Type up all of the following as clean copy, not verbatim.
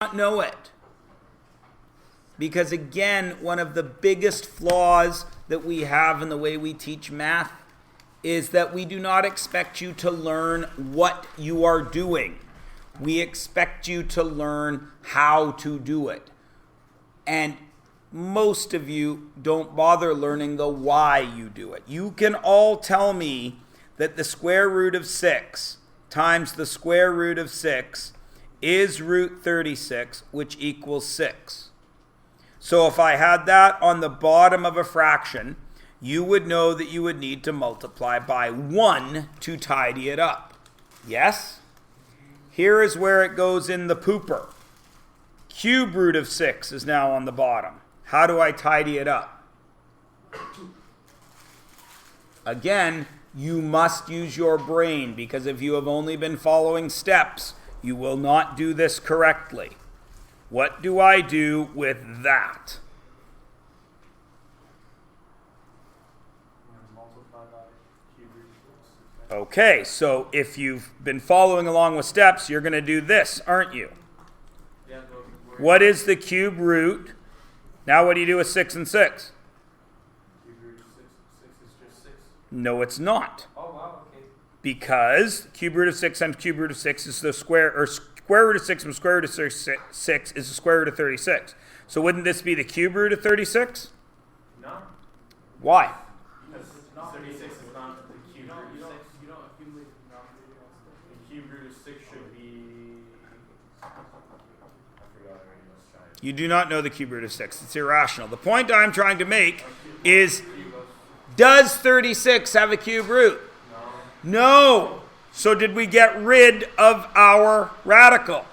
not know it. Because again, one of the biggest flaws that we have in the way we teach math is that we do not expect you to learn what you are doing. We expect you to learn how to do it. And most of you don't bother learning the why you do it. You can all tell me that the square root of 6 times the square root of 6 is root 36, which equals 6. So if I had that on the bottom of a fraction, you would know that you would need to multiply by 1 to tidy it up. Yes? Here is where it goes in the pooper. Cube root of 6 is now on the bottom. How do I tidy it up? Again, you must use your brain, because if you have only been following steps, you will not do this correctly. What do I do with that? Okay, so if you've been following along with steps, you're going to do this, aren't you? What is the cube root? Now what do you do with 6 and 6? Cube root of 6 is just 6. No, it's not. Oh, wow, okay. Because cube root of 6 times cube root of 6 is the square, or square root of 6 times square root of 6 is the square root of 36. So wouldn't this be the cube root of 36? No. Why? Because 36 is not the cube root of 6. You don't accumulate the denominator. The cube root of 6 should be... I forgot already. Let's try it. You do not know the cube root of 6. It's irrational. The point I'm trying to make is, does 36 have a cube root? No. So did we get rid of our radical?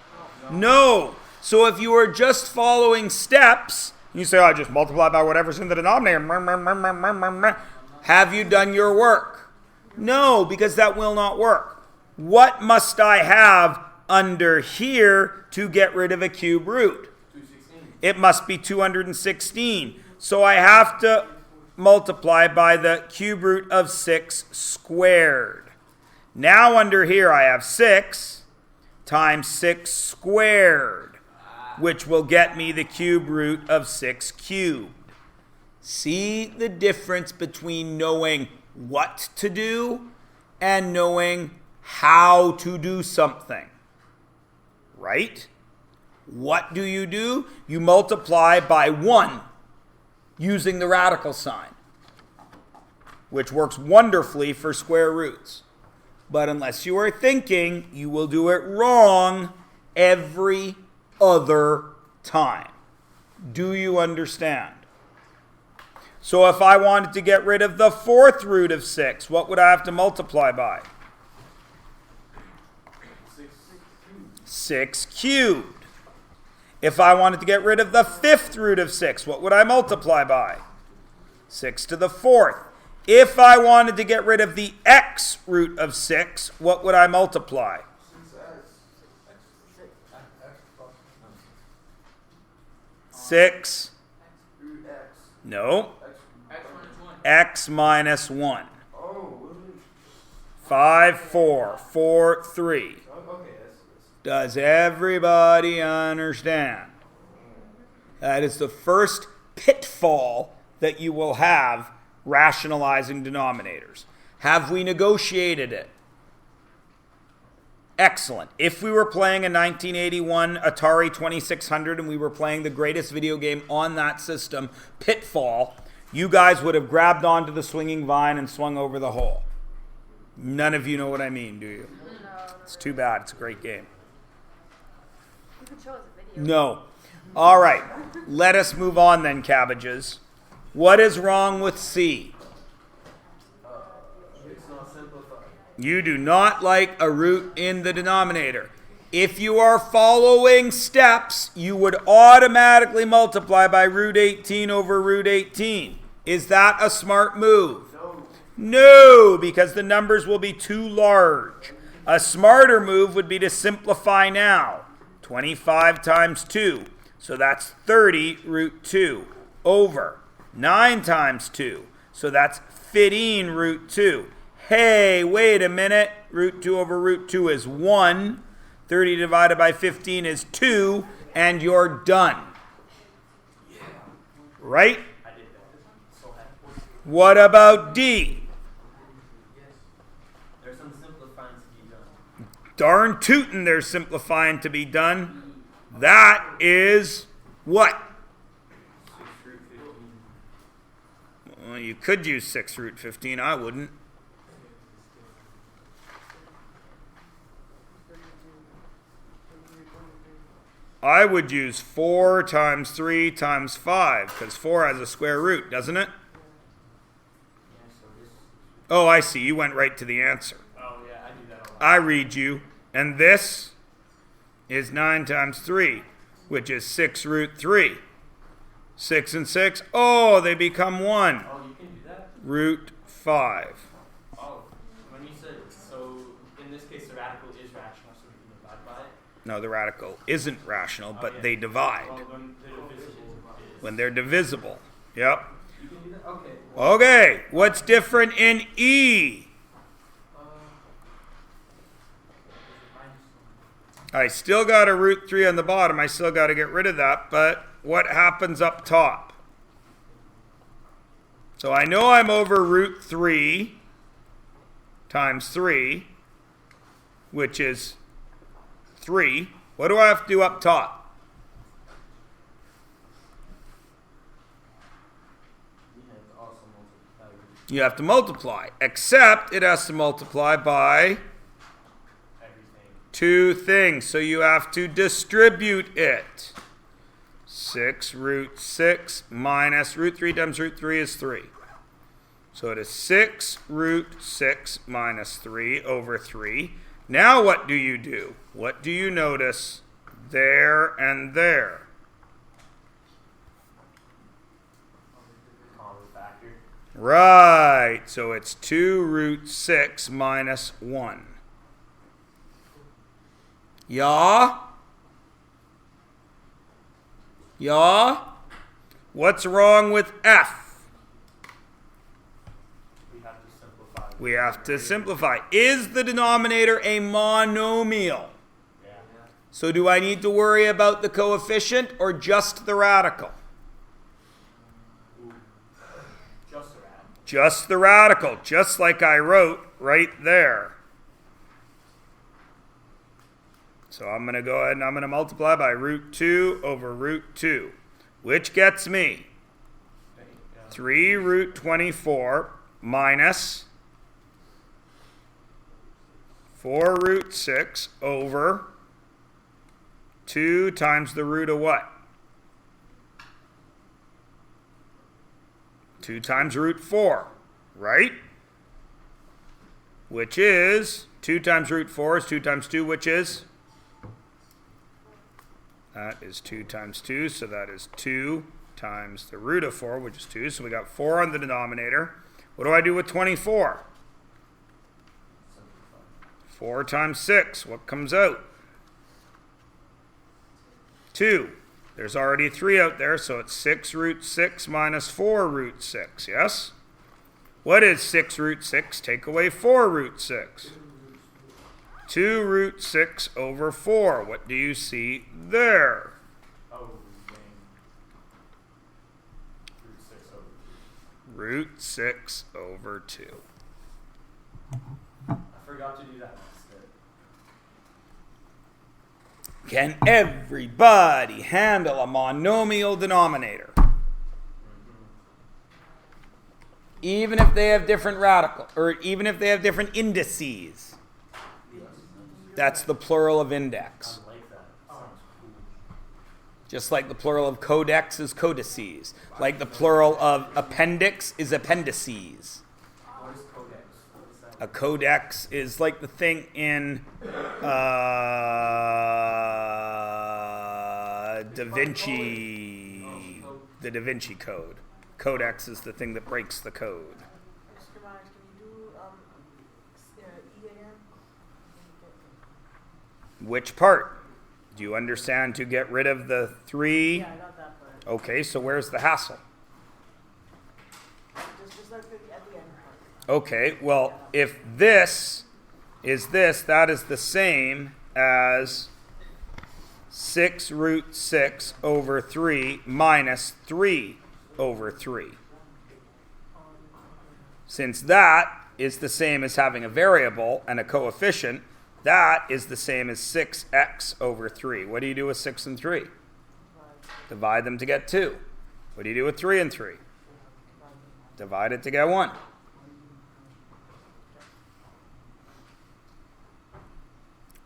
No. So if you are just following steps, you say, I just multiply by whatever's in the denominator. Have you done your work? No, because that will not work. What must I have under here to get rid of a cube root? 216. It must be 216. So I have to multiply by the cube root of 6 squared. Now under here I have 6 times 6 squared, which will get me the cube root of 6 cubed. See the difference between knowing what to do and knowing how to do something, right? What do? You multiply by 1 using the radical sign, which works wonderfully for square roots. But unless you are thinking, you will do it wrong every other time. Do you understand? So if I wanted to get rid of the 4th root of 6, what would I have to multiply by? 6 cubed. If I wanted to get rid of the 5th root of 6, what would I multiply by? 6 to the 4th. If I wanted to get rid of the x root of 6, what would I multiply? 6. No. X minus 1. 5, 4. 4, 3. Does everybody understand? That is the first pitfall that you will have rationalizing denominators. Have we negotiated it? Excellent. If we were playing a 1981 Atari 2600 and we were playing the greatest video game on that system, Pitfall, you guys would have grabbed onto the swinging vine and swung over the hole. None of you know what I mean, do you? No. It's too bad. It's a great game. You can show us a video. No. All right. Let us move on then, cabbages. What is wrong with C? It's not simplified. You do not like a root in the denominator. If you are following steps, you would automatically multiply by root 18 over root 18. Is that a smart move? No, because the numbers will be too large. A smarter move would be to simplify now. 25 times 2. So that's 30 root 2 over 9 times 2. So that's 15 root 2. Hey, wait a minute. Root 2 over root 2 is 1. 30 divided by 15 is 2. and you're done. Right? I did that. So happy. What about D? There's some simplifying to be done. Darn tootin' there's simplifying to be done. That is what? 6 root 15. Well, you could use 6 root 15. I wouldn't. I would use 4 times 3 times 5, because 4 has a square root, doesn't it? Yeah, so this. Oh, I see. You went right to the answer. Oh, yeah, I do that a lot. I read you. And this is 9 times 3, which is 6 root 3. 6 and 6. Oh, they become 1. Oh, you can do that? Root 5. Oh, when you said, so in this case the radical is rational, so we can divide by it? No, the radical isn't rational, but yeah. they divide. Well, when the divisible is. When they're divisible. Yep. You can do that? Okay. Okay, what's different in E? I still got a root 3 on the bottom. I still got to get rid of that, but what happens up top? So I know I'm over root 3 times 3, which is 3. What do I have to do up top? You have to multiply, except it has to multiply by 2 things. So you have to distribute it. 6 root 6 minus root 3 times root 3 is 3. So it is 6 root 6 minus 3 over 3. Now what do you do? What do you notice there and there? Common factor. Right. So it's 2 root 6 minus 1. Yeah? Yeah? What's wrong with F? We have to simplify. We have to simplify. Is the denominator a monomial? Yeah. So do I need to worry about the coefficient or just the radical? Ooh. Just a radical. Just the radical, just like I wrote right there. So I'm going to go ahead and I'm going to multiply by root 2 over root 2, which gets me 3 root 24 minus 4 root 6 over 2 times the root of what? 2 times root 4, right? Which is 2 times root 4 is 2 times 2, which is? That is 2 times 2, so that is 2 times the root of 4, which is 2. So we got 4 on the denominator. What do I do with 24? 4 times 6. What comes out? 2. There's already 3 out there, so it's 6 root 6 minus 4 root 6, yes? What is 6 root 6? Take away 4 root 6. 2 root 6 over 4. What do you see there? Oh, dang. Root 6 over 2. Root 6 over 2. I forgot to do that last step. Can everybody handle a monomial denominator? Even if they have different radical, or even if they have different indices. That's the plural of index. I like that. Sounds cool. Just like the plural of codex is codices. Like the plural of appendix is appendices. What is codex? What is that? A codex is like the thing in Da Vinci, the Da Vinci Code. Codex is the thing that breaks the code. Mr. Myers, can you do E again? Which part? Do you understand to get rid of the 3? Yeah, I got that part. Okay, so where's the hassle? Just like at the end part. Okay, well, if this is this, that is the same as 6 root 6 over 3 minus 3 over 3. Since that is the same as having a variable and a coefficient, that is the same as 6x over 3. What do you do with 6 and 3? Divide them to get 2. What do you do with 3 and 3? Divide it to get 1.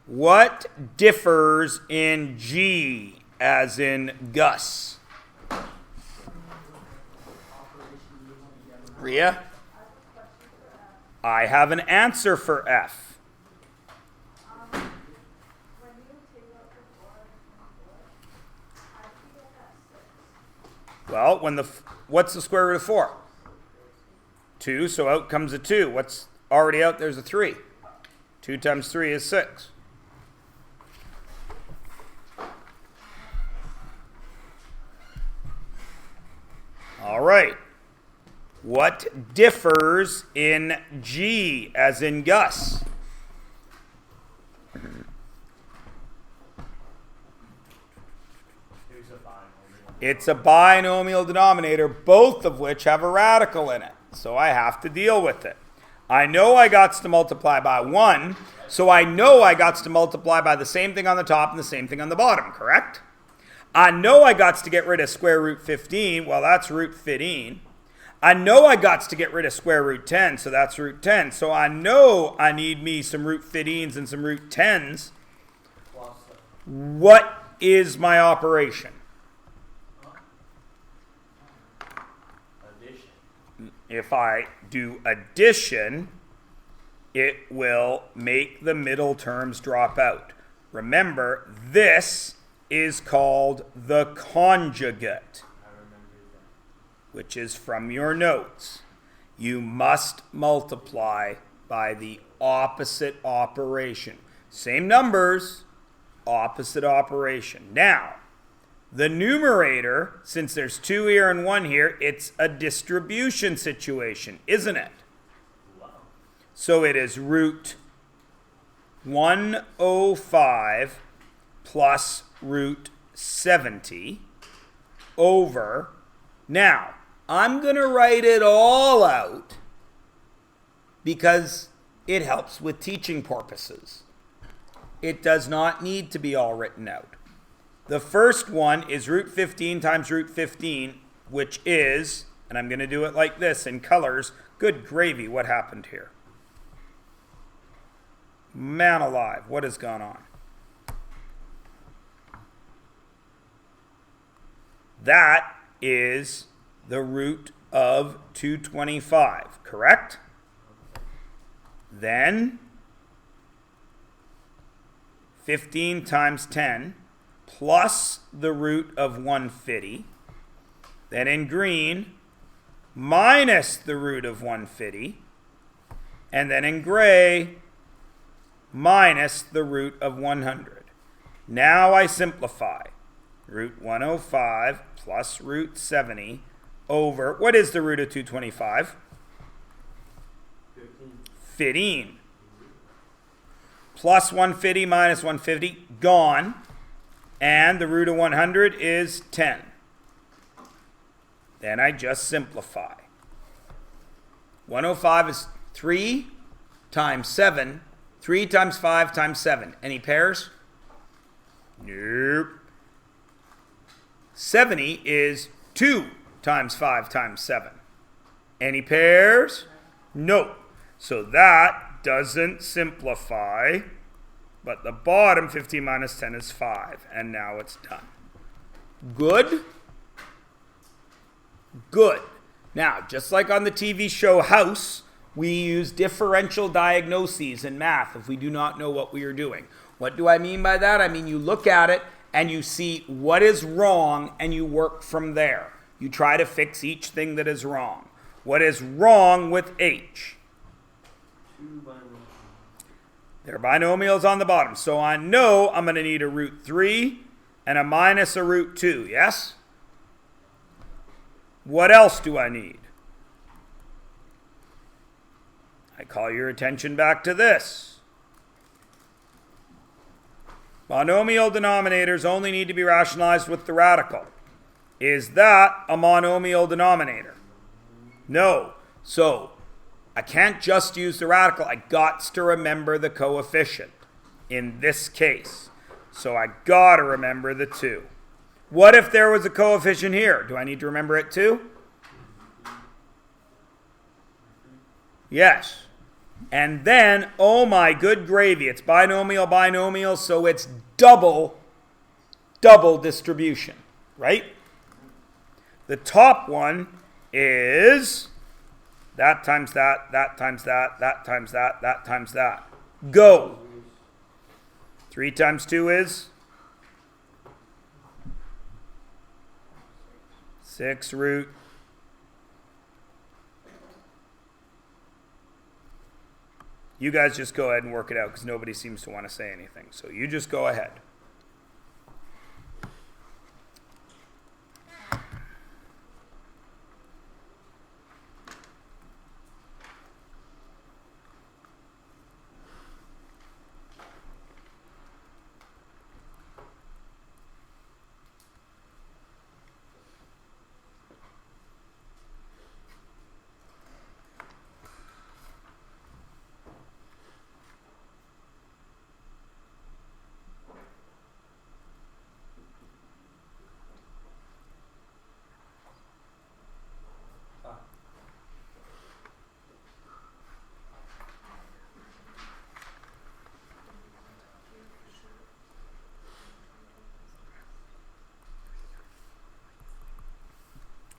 What differs in G as in Gus? Ria? I have an answer for F. Well, what's the square root of 4? 2, so out comes a 2. What's already out? There's a 3. 2 times 3 is 6. All right. What differs in G as in Gus? It's a binomial denominator, both of which have a radical in it. So I have to deal with it. I know I got to multiply by 1, so I know I got to multiply by the same thing on the top and the same thing on the bottom, correct? I know I got to get rid of square root 15, well, that's root 15. I know I got to get rid of square root 10, so that's root 10. So I know I need me some root 15s and some root 10s. What is my operation? If I do addition, it will make the middle terms drop out. Remember, this is called the conjugate, which is from your notes. You must multiply by the opposite operation. Same numbers, opposite operation. Now, the numerator, since there's 2 here and 1 here, it's a distribution situation, isn't it? So it is root 105 plus root 70 over. Now, I'm going to write it all out because it helps with teaching purposes. It does not need to be all written out. The first one is root 15 times root 15, which is, and I'm going to do it like this in colors. Good gravy, what happened here? Man alive, what has gone on? That is the root of 225, correct? Then 15 times 10 plus the root of 150. Then in green, minus the root of 150. And then in gray, minus the root of 100. Now I simplify. Root 105 plus root 70 over, what is the root of 225? 15. Plus 150 minus 150, gone. And the root of 100 is 10. Then I just simplify. 105 is 3 times 7. 3 times 5 times 7. Any pairs? Nope. 70 is 2 times 5 times 7. Any pairs? Nope. So that doesn't simplify. But the bottom 15 minus 10 is 5. And now it's done. Good? Good. Now, just like on the TV show House, we use differential diagnoses in math if we do not know what we are doing. What do I mean by that? I mean you look at it and you see what is wrong and you work from there. You try to fix each thing that is wrong. What is wrong with H? There are binomials on the bottom. So I know I'm going to need a root 3 and a minus a root 2, yes? What else do I need? I call your attention back to this. Monomial denominators only need to be rationalized with the radical. Is that a monomial denominator? No. So I can't just use the radical. I got to remember the coefficient in this case. So I got to remember the 2. What if there was a coefficient here? Do I need to remember it too? Yes. And then, oh my good gravy, it's binomial, so it's double distribution, right? The top one is that times that, that times that, that times that, that times that. Go. 3 times 2 is 6 root. You guys just go ahead and work it out because nobody seems to want to say anything. So you just go ahead.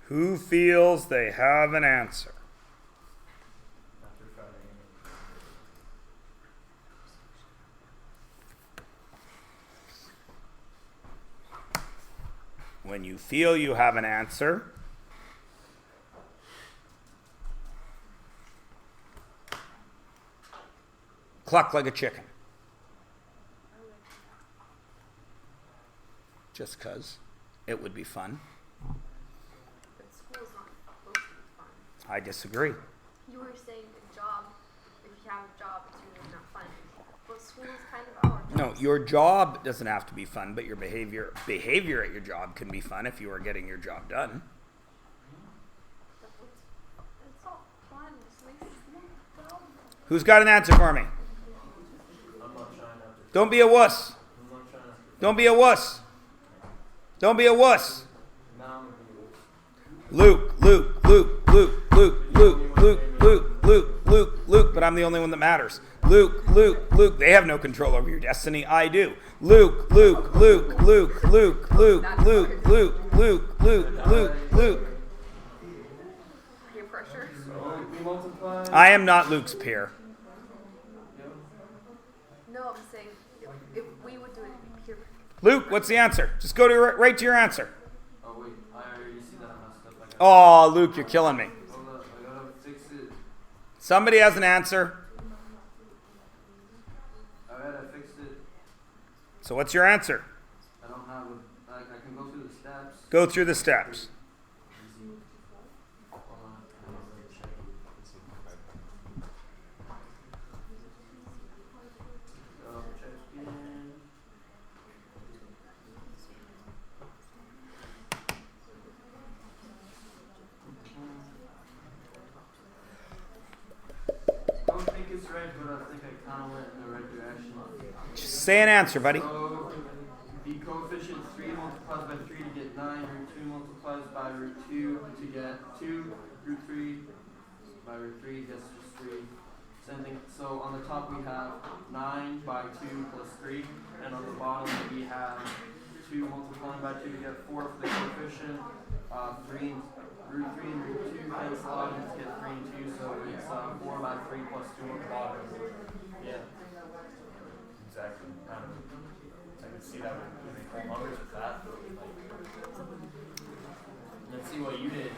Who feels they have an answer? When you feel you have an answer, cluck like a chicken. Just 'cause it would be fun. But school's not supposed to be fun. I disagree. You were saying a job, if you have a job, it's really not fun. But school is kind of our job. No, your job doesn't have to be fun, but your behavior at your job can be fun if you are getting your job done. It's all fun. Just makes it more fun. Who's got an answer for me? I'm not trying to. Don't be a wuss. I'm not trying to. Don't be a wuss. Don't be a wuss. Now I'm gonna be Luke, but I'm the only one that matters. Luke. They have no control over your destiny. I do. Luke. Peer pressure. So we multiply. I am not Luke's peer. No, I'm saying if we would do it, it'd be peer pressure. Luke, what's the answer? Just go to right to your answer. Oh wait, I already see that I messed up. Oh, Luke, you're killing me. Hold up, I gotta fix it. Somebody has an answer. Alright, I fixed it. So what's your answer? I don't have a. I can go through the steps. Go through the steps. Hold on. Check in. Don't think it's right, but I think I kind of went in the right direction. Just say an answer, buddy. So the coefficient 3 multiplies by 3 to get 9, root 2 multiplies by root 2 to get 2, root 3 by root 3 gets just 3. Same thing. So on the top we have 9 by 2 plus 3, and on the bottom we have 2 multiplying by 2 to get 4 for the coefficient. 3 root 3 and root 2 cancel out and get 3 and 2, so it's 4 by 3 plus 2 on the bottom. Yeah. Exactly. I can see that with equal numbers with that. Let's see what you did.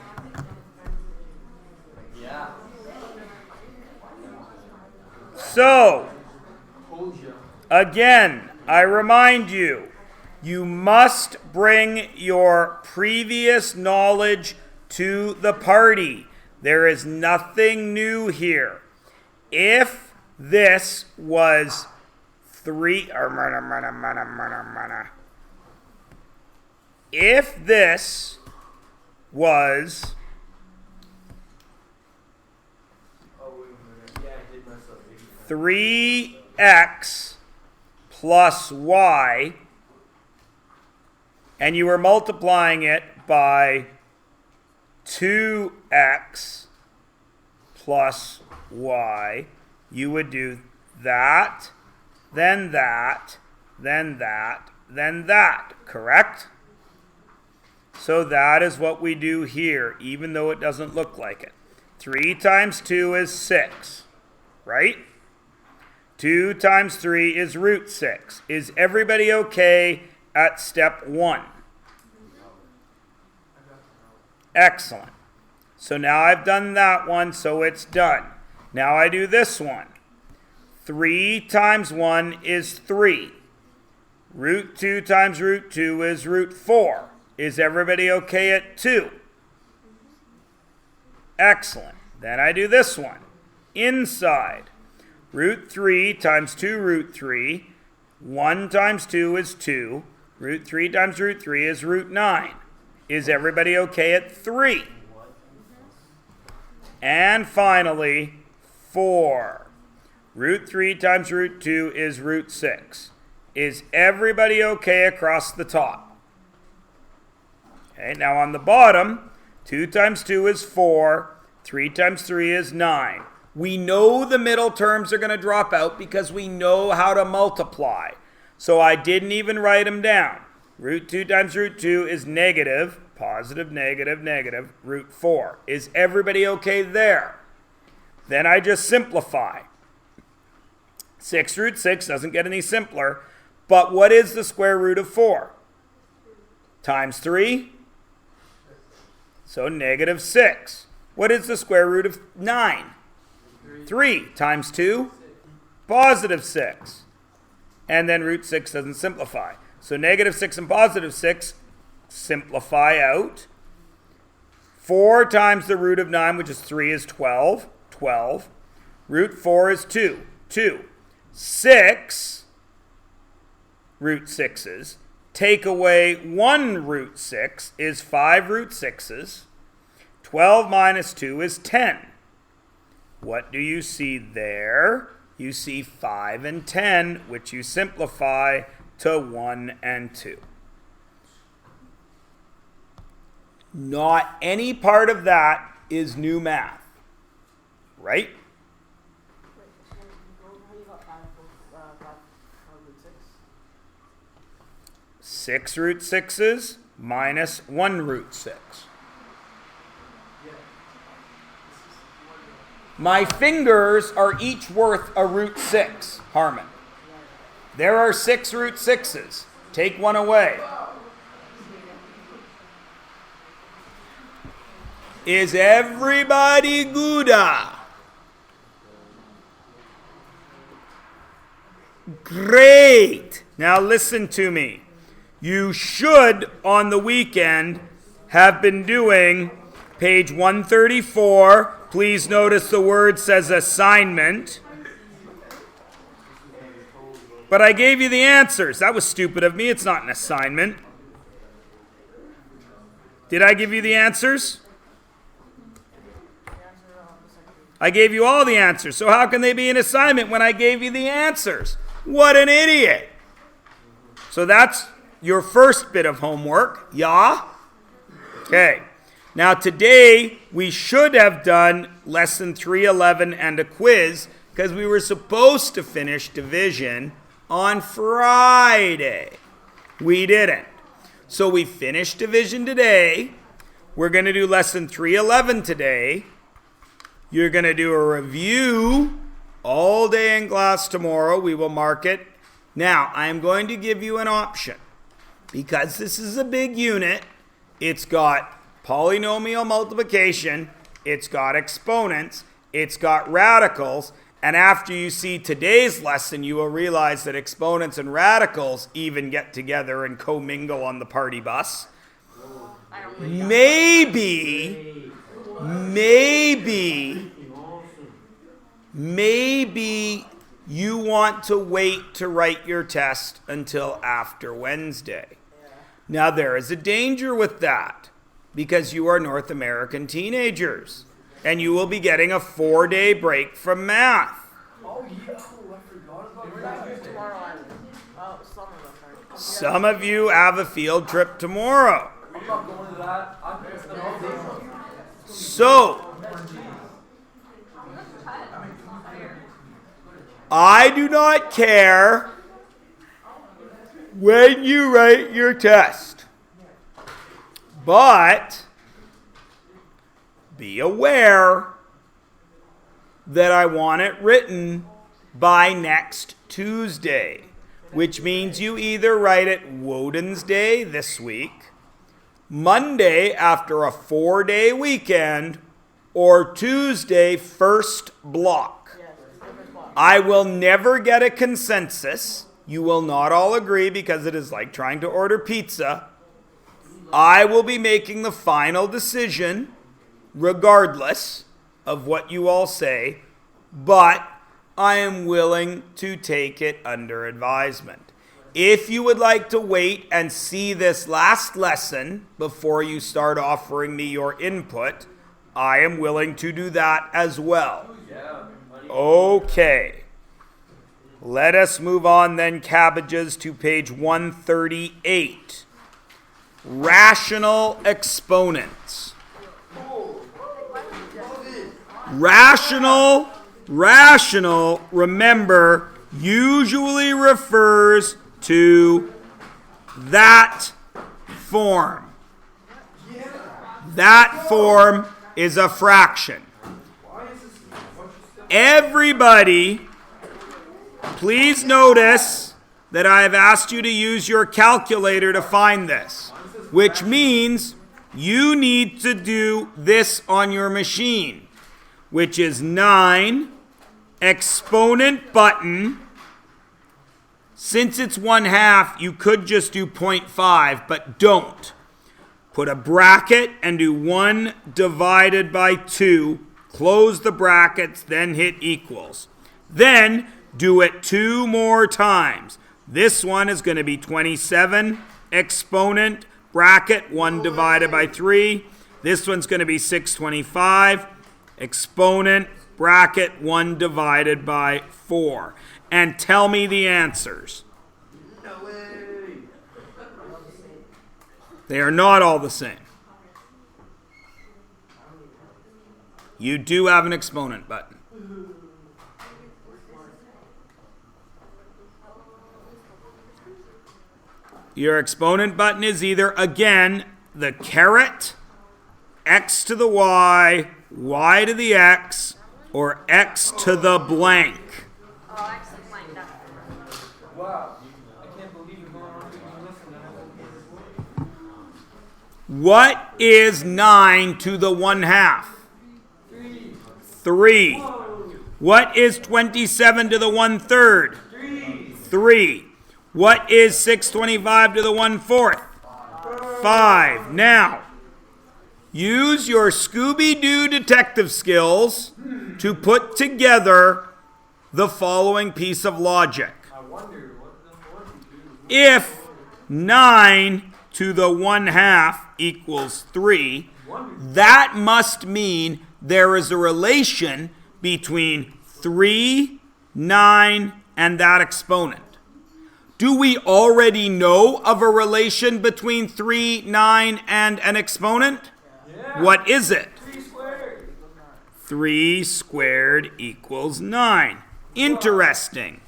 Yeah. So, Told you. again, I remind you, you must bring your previous knowledge to the party. There is nothing new here. If this was 3, if this was Oh, wait a minute. Yeah, I did mess up. 3x plus y, and you were multiplying it by 2x plus y, you would do that, then that, then that, then that, correct? So that is what we do here, even though it doesn't look like it. 3 times 2 is 6, right? 2 times 3 is root 6. Is everybody okay at step 1? Excellent. So now I've done that one, so it's done. Now I do this one. 3 times 1 is 3. Root 2 times root 2 is root 4. Is everybody okay at 2? Excellent. Then I do this one. Inside. Root 3 times 2 root 3. 1 times 2 is 2. Root 3 times root 3 is root 9. Is everybody okay at 3? And finally, 4. Root 3 times root 2 is root 6. Is everybody okay across the top? Okay, now on the bottom, 2 times 2 is 4. 3 times 3 is 9. We know the middle terms are going to drop out because we know how to multiply. So I didn't even write them down. Root 2 times root 2 is negative, positive, negative, negative, root 4. Is everybody okay there? Then I just simplify. 6 root 6 doesn't get any simpler. But what is the square root of 4? Times 3? So negative 6. What is the square root of 9? 3 times 2? Positive 6. And then root 6 doesn't simplify. So negative 6 and positive 6 simplify out. 4 times the root of 9, which is 3, is 12. 12. Root 4 is 2. 2. 6 root 6's. Take away 1 root 6 is 5 root 6's. 12 minus 2 is 10. What do you see there? You see 5 and 10, which you simplify to 1 and 2. Not any part of that is new math, right? 6 root 6's minus 1 root 6. My fingers are each worth a root 6, Harmon. There are 6 root 6's. Take one away. Is everybody good? Great. Now listen to me. You should, on the weekend, have been doing page 134. Please notice the word says assignment. But I gave you the answers. That was stupid of me. It's not an assignment. Did I give you the answers? I gave you all the answers. So how can they be an assignment when I gave you the answers? What an idiot. So that's your first bit of homework. Yeah? Okay. Now today we should have done lesson 311 and a quiz because we were supposed to finish division on Friday. We didn't. So we finished division today. We're going to do lesson 311 today. You're going to do a review all day in class tomorrow. We will mark it. Now, I am going to give you an option. Because this is a big unit, it's got polynomial multiplication, it's got exponents, it's got radicals, and after you see today's lesson, you will realize that exponents and radicals even get together and commingle on the party bus. Maybe you want to wait to write your test until after Wednesday. Now, there is a danger with that because you are North American teenagers and you will be getting a 4-day break from math. Oh, yeah. Oh, I forgot about that. Tomorrow island. Oh, some of them are. Some of you have a field trip tomorrow. I'm not going to that. I'm going to spend all day. So, I do not care when you write your test, but be aware that I want it written by next Tuesday, which means you either write it Woden's Day this week, Monday after a 4-day weekend, or Tuesday first block. I will never get a consensus. You will not all agree because it is like trying to order pizza. I will be making the final decision regardless of what you all say, but I am willing to take it under advisement. If you would like to wait and see this last lesson before you start offering me your input, I am willing to do that as well. Okay. Let us move on then, cabbages, to page 138. Rational exponents. Rational, remember, usually refers to that form. That form is a fraction. Everybody, please notice that I have asked you to use your calculator to find this, which means you need to do this on your machine, which is 9 exponent button. Since it's 1/2, you could just do 0.5, but don't. Put a bracket and do 1 divided by 2. Close the brackets, then hit equals. Then do it 2 more times. This one is going to be 27 exponent bracket 1 divided by 3. This one's going to be 625 exponent bracket 1 divided by 4. And tell me the answers. No way. They are not all the same. You do have an exponent button. Your exponent button is either, again, the caret, x to the y, y to the x, or x to the blank. Oh, I actually blank that. Wow. I can't believe you're going on to listen to What is 9 to the 1/2? 3. What is 27 to the 1/3? 3. What is 625 to the 1/4? 5. Now, use your Scooby-Doo detective skills to put together the following piece of logic. I wonder what the force is. If 9 to the 1/2 equals 3, that must mean there is a relation between 3, 9, and that exponent. Do we already know of a relation between 3, 9, and an exponent? Yeah. What is it? 3 squared. 3 squared equals 9. Interesting.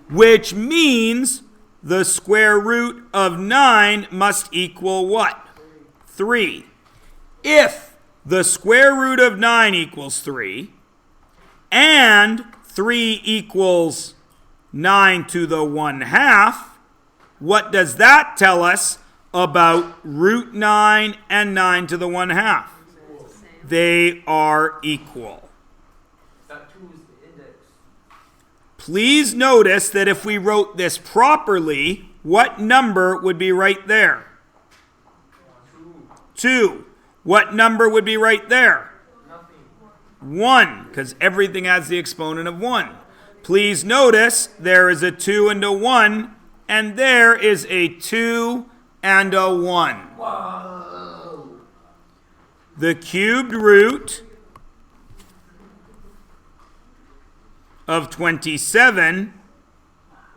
Which means the square root of 9 must equal what? 3. If the square root of 9 equals 3, and 3 equals 9 to the 1/2, what does that tell us about root 9 and 9 to the 1/2? They are equal. That 2 is the index. Please notice that if we wrote this properly, what number would be right there? 2. What number would be right there? Nothing. 1, because everything has the exponent of 1. Please notice there is a 2 and a 1, and there is a 2 and a 1. Whoa. The cubed root of 27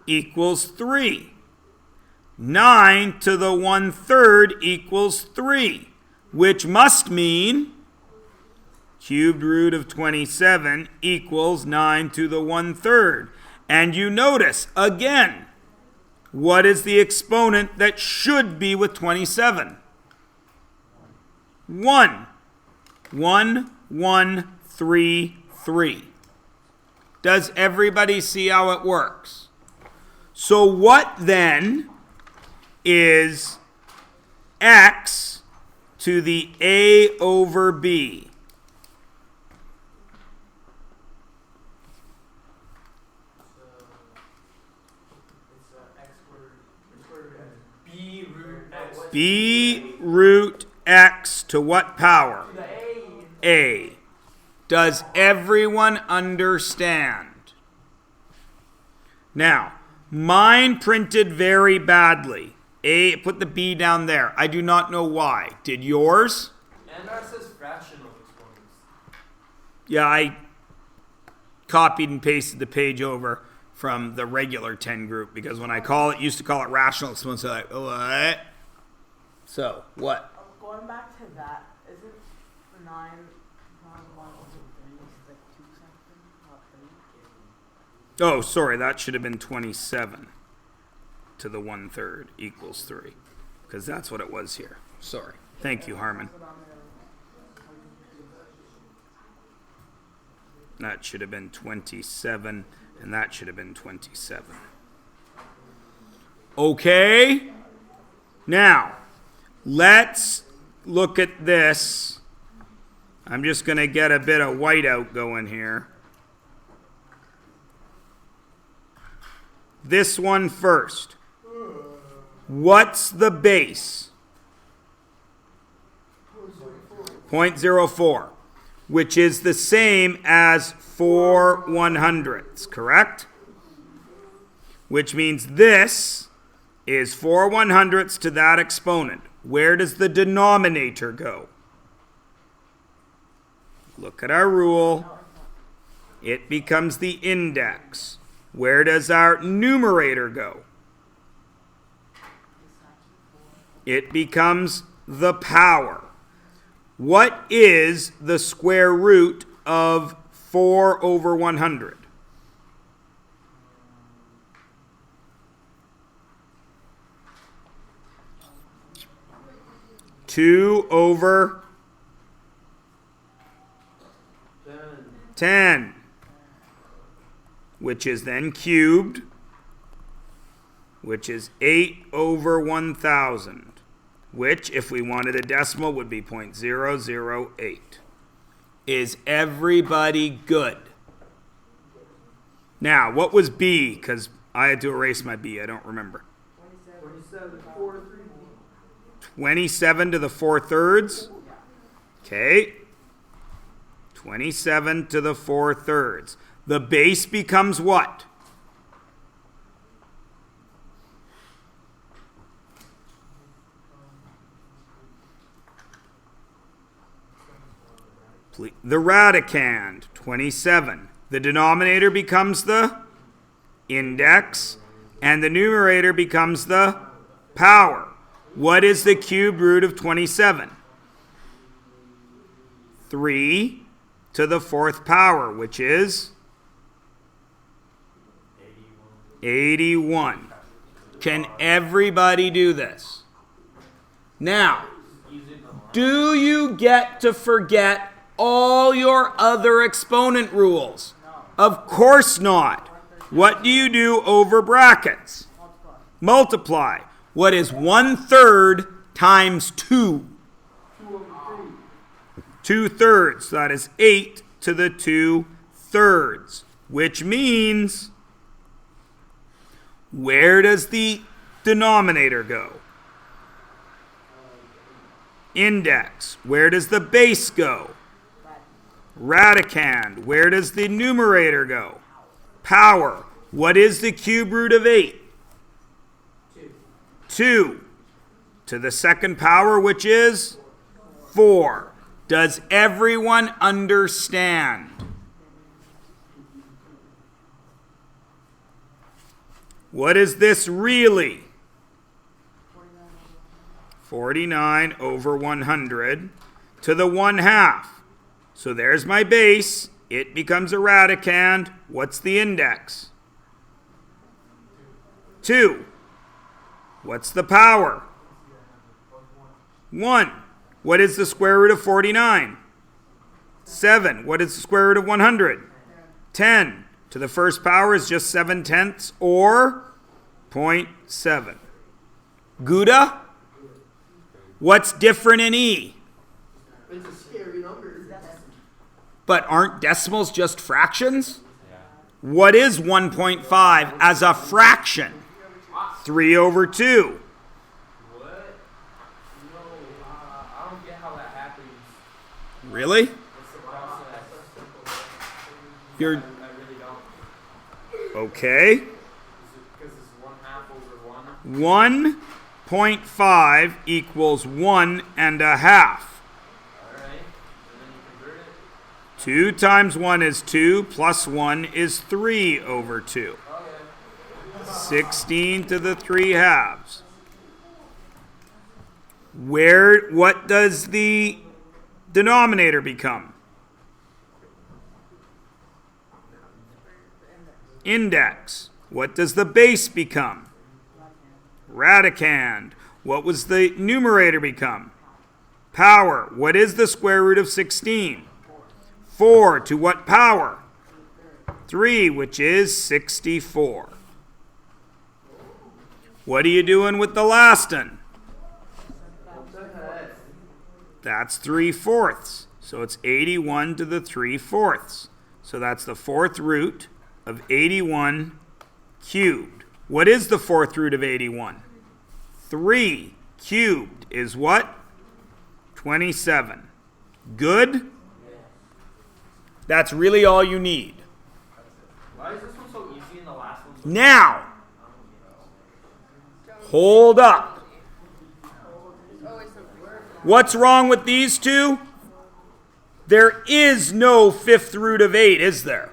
equals 3. 9 to the 1/3 equals 3, which must mean cubed root of 27 equals 9 to the 1/3. And you notice, again, what is the exponent that should be with 27? 1. 1, 1, 3, 3. Does everybody see how it works? So what then is x to the a over b? B root x to what power? A. Does everyone understand? Now, mine printed very badly. A, put the B down there. I do not know why. Did yours? And ours says fractional exponents. Yeah, I copied and pasted the page over from the regular 10 group because when I used to call it rational exponents, they're like, what? So, what? Going back to that, isn't 9 1 over 3 like 2 something, not 3? Oh, sorry, that should have been 27 to the 1/3 equals 3. Because that's what it was here. Sorry. Thank you, Harmon. That should have been 27, and that should have been 27. Okay? Now, let's look at this. I'm just going to get a bit of whiteout going here. This one first. What's the base? 0.04, which is the same as 4 100ths, correct? Which means this is 4 100ths to that exponent. Where does the denominator go? Look at our rule. It becomes the index. Where does our numerator go? It becomes the power. What is the square root of 4 over 100? Two over 10, which is then cubed, which is 8 over 1,000, which, if we wanted a decimal, would be 0.008. Is everybody good? Now, what was B? Because I had to erase my B. I don't remember. 27 to the 4/3. Okay. 27 to the 4/3. The base becomes what? The radicand, 27. The denominator becomes the index, and the numerator becomes the power. What is the cubed root of 27? 3 to the 4th power, which is 81. Can everybody do this? Now, do you get to forget all your other exponent rules? Of course not. What do you do over brackets? Multiply. What is 1/3 times 2? 2/3. That is 8 to the 2/3. Which means, where does the denominator go? Index. Where does the base go? Radicand. Where does the numerator go? Power. What is the cube root of 8? 2. To the second power, which is 4. Does everyone understand? What is this really? 49 over 100 to the 1/2. So there's my base. It becomes a radicand. What's the index? 2. What's the power? 1. What is the square root of 49? 7. What is the square root of 100? 10. To the first power is just 7/10 or 0.7. Gouda? What's different in E? It's a scary number. But aren't decimals just fractions? What is 1.5 as a fraction? 3 over 2. What? No, I don't get how that happens. Really? It's the process. You're I really don't. okay. Because it's 1/2 over 1. 1.5 equals 1.5. Alright. And then you convert it. 2 times 1 is 2, plus 1 is 3 over 2. Okay. 16 to the 3/2. What does the denominator become? Index. What does the base become? Radicand. What was the numerator become? Power. What is the square root of 16? 4 to what power? 3, which is 64. What are you doing with the last one? What the heck? That's 3/4. So it's 81 to the 3/4. So that's the fourth root of 81 cubed. What is the fourth root of 81? 3 cubed is what? 27. Good? That's really all you need. Why is this one so easy and the last one so Now, hold up. There's always something. What's wrong with these two? There is no fifth root of 8, is there?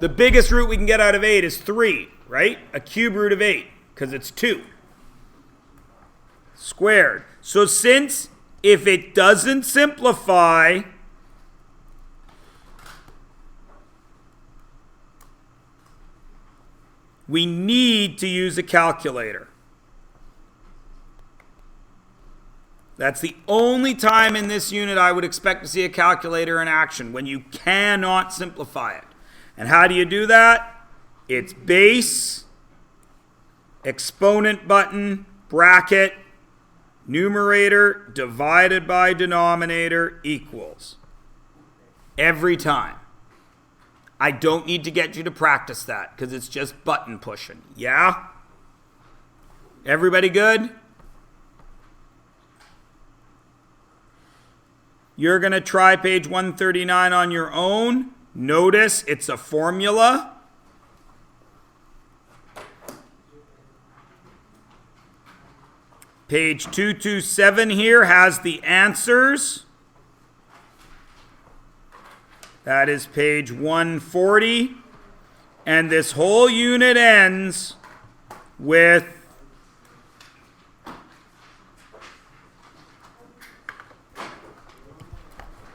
The biggest root we can get out of 8 is 3, right? A cube root of 8, because it's 2 squared. So since if it doesn't simplify, we need to use a calculator. That's the only time in this unit I would expect to see a calculator in action, when you cannot simplify it. And how do you do that? It's base, exponent button, bracket, numerator divided by denominator equals. Every time. I don't need to get you to practice that because it's just button pushing. Yeah? Everybody good? You're going to try page 139 on your own. Notice it's a formula. Page 227 here has the answers. That is page 140. And this whole unit ends with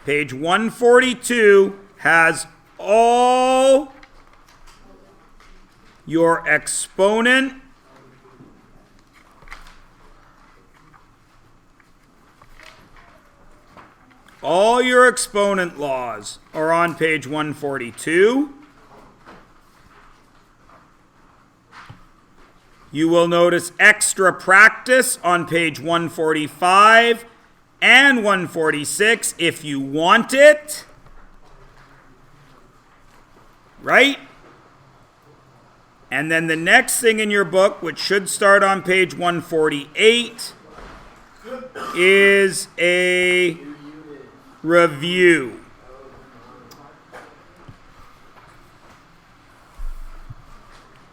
page 142 has all your exponent laws are on page 142. You will notice extra practice on page 145 and 146 if you want it. Right? And then the next thing in your book, which should start on page 148, is a review.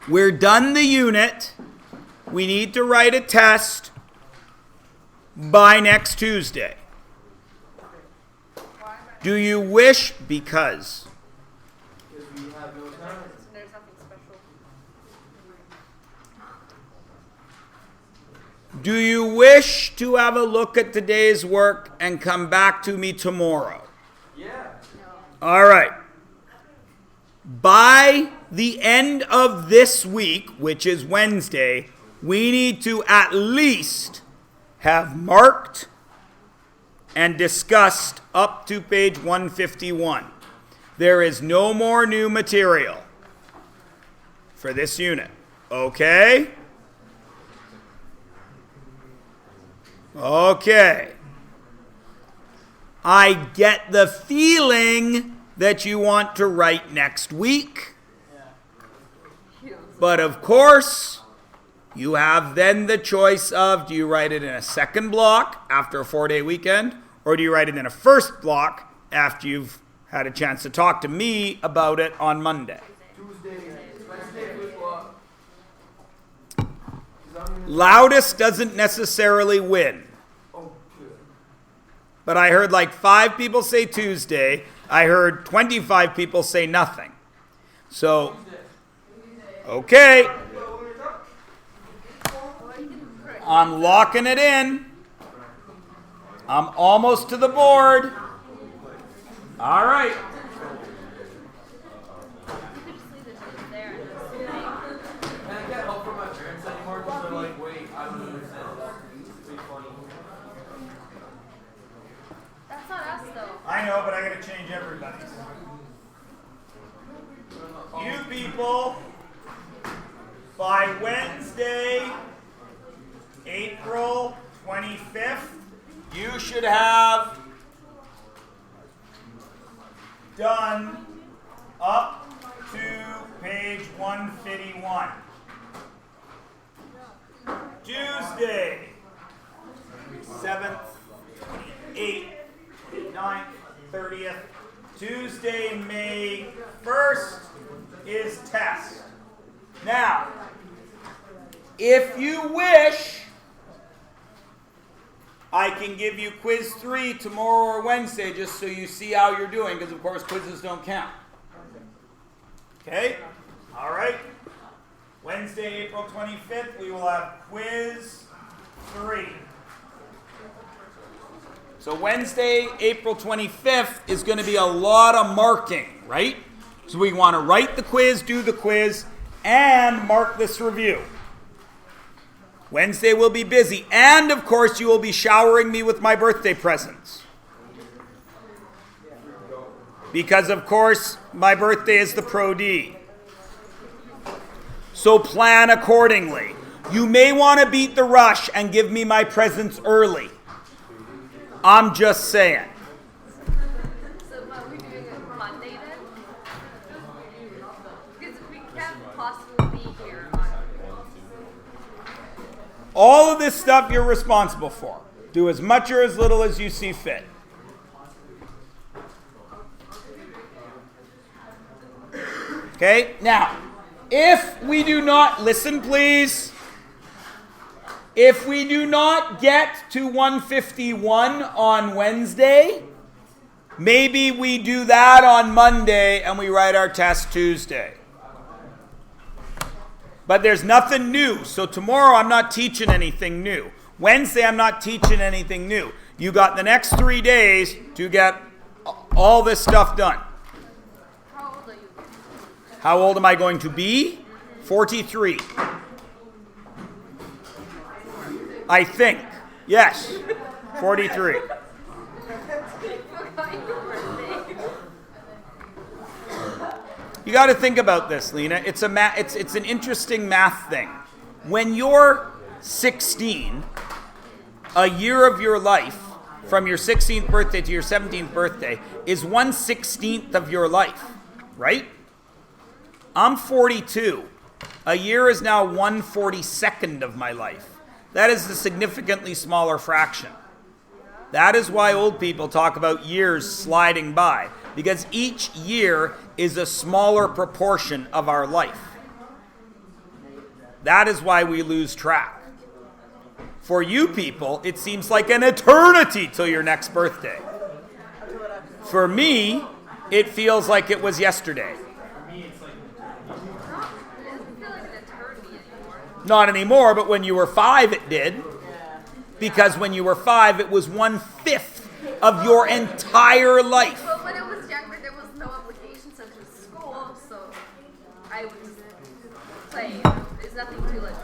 We're done the unit. We need to write a test by next Tuesday. Do you wish, because Because we have no time. There's nothing special. do you wish to have a look at today's work and come back to me tomorrow? Yeah. All right. By the end of this week, which is Wednesday, we need to at least have marked and discussed up to page 151. There is no more new material for this unit. Okay? Okay. I get the feeling that you want to write next week. But of course, you have then the choice of, do you write it in a second block after a 4-day weekend, or do you write it in a first block after you've had a chance to talk to me about it on Monday? Tuesday, Wednesday, first block. Loudest doesn't necessarily win. Oh, good. But I heard like 5 people say Tuesday. I heard 25 people say nothing. So, okay. I'm locking it in. I'm almost to the board. All right. You could just leave the tooth there and just like, And I can't help from my parents anymore because they're like, wait, I don't understand this. It's pretty funny. that's not us though. I know, but I got to change everybody's. You people, by Wednesday, April 25th, you should have done up to page 151. Tuesday, 7th, 8th, 9th, 30th. Tuesday, May 1st is test. Now, if you wish, I can give you quiz 3 tomorrow or Wednesday just so you see how you're doing, because of course quizzes don't count. Okay? All right. Wednesday, April 25th, we will have quiz 3. So Wednesday, April 25th is going to be a lot of marking, right? So we want to write the quiz, do the quiz, and mark this review. Wednesday will be busy. And, of course, you will be showering me with my birthday presents. Because, of course, my birthday is the Pro D. So plan accordingly. You may want to beat the rush and give me my presents early. I'm just saying. So are we doing it Monday then? Because we can't possibly be here on. All of this stuff you're responsible for. Do as much or as little as you see fit. Okay? Now, if we do not, listen please, if we do not get to 151 on Wednesday, maybe we do that on Monday and we write our test Tuesday. But there's nothing new. So tomorrow I'm not teaching anything new. Wednesday I'm not teaching anything new. You got the next 3 days to get all this stuff done. How old are you? How old am I going to be? 43. I think. Yes. 43. Forgot your birthday. You got to think about this, Lena. It's an interesting math thing. When you're 16, a year of your life from your 16th birthday to your 17th birthday is 1/16 of your life, right? I'm 42. A year is now 1/42 of my life. That is a significantly smaller fraction. That is why old people talk about years sliding by, because each year is a smaller proportion of our life. That is why we lose track. For you people, it seems like an eternity till your next birthday. For me, it feels like it was yesterday. It doesn't feel like an eternity anymore. Not anymore, but when you were 5, it did. Because when you were 5, it was 1/5 of your entire life. But when I was younger, there was no obligation such as school, so I was playing. There's nothing to like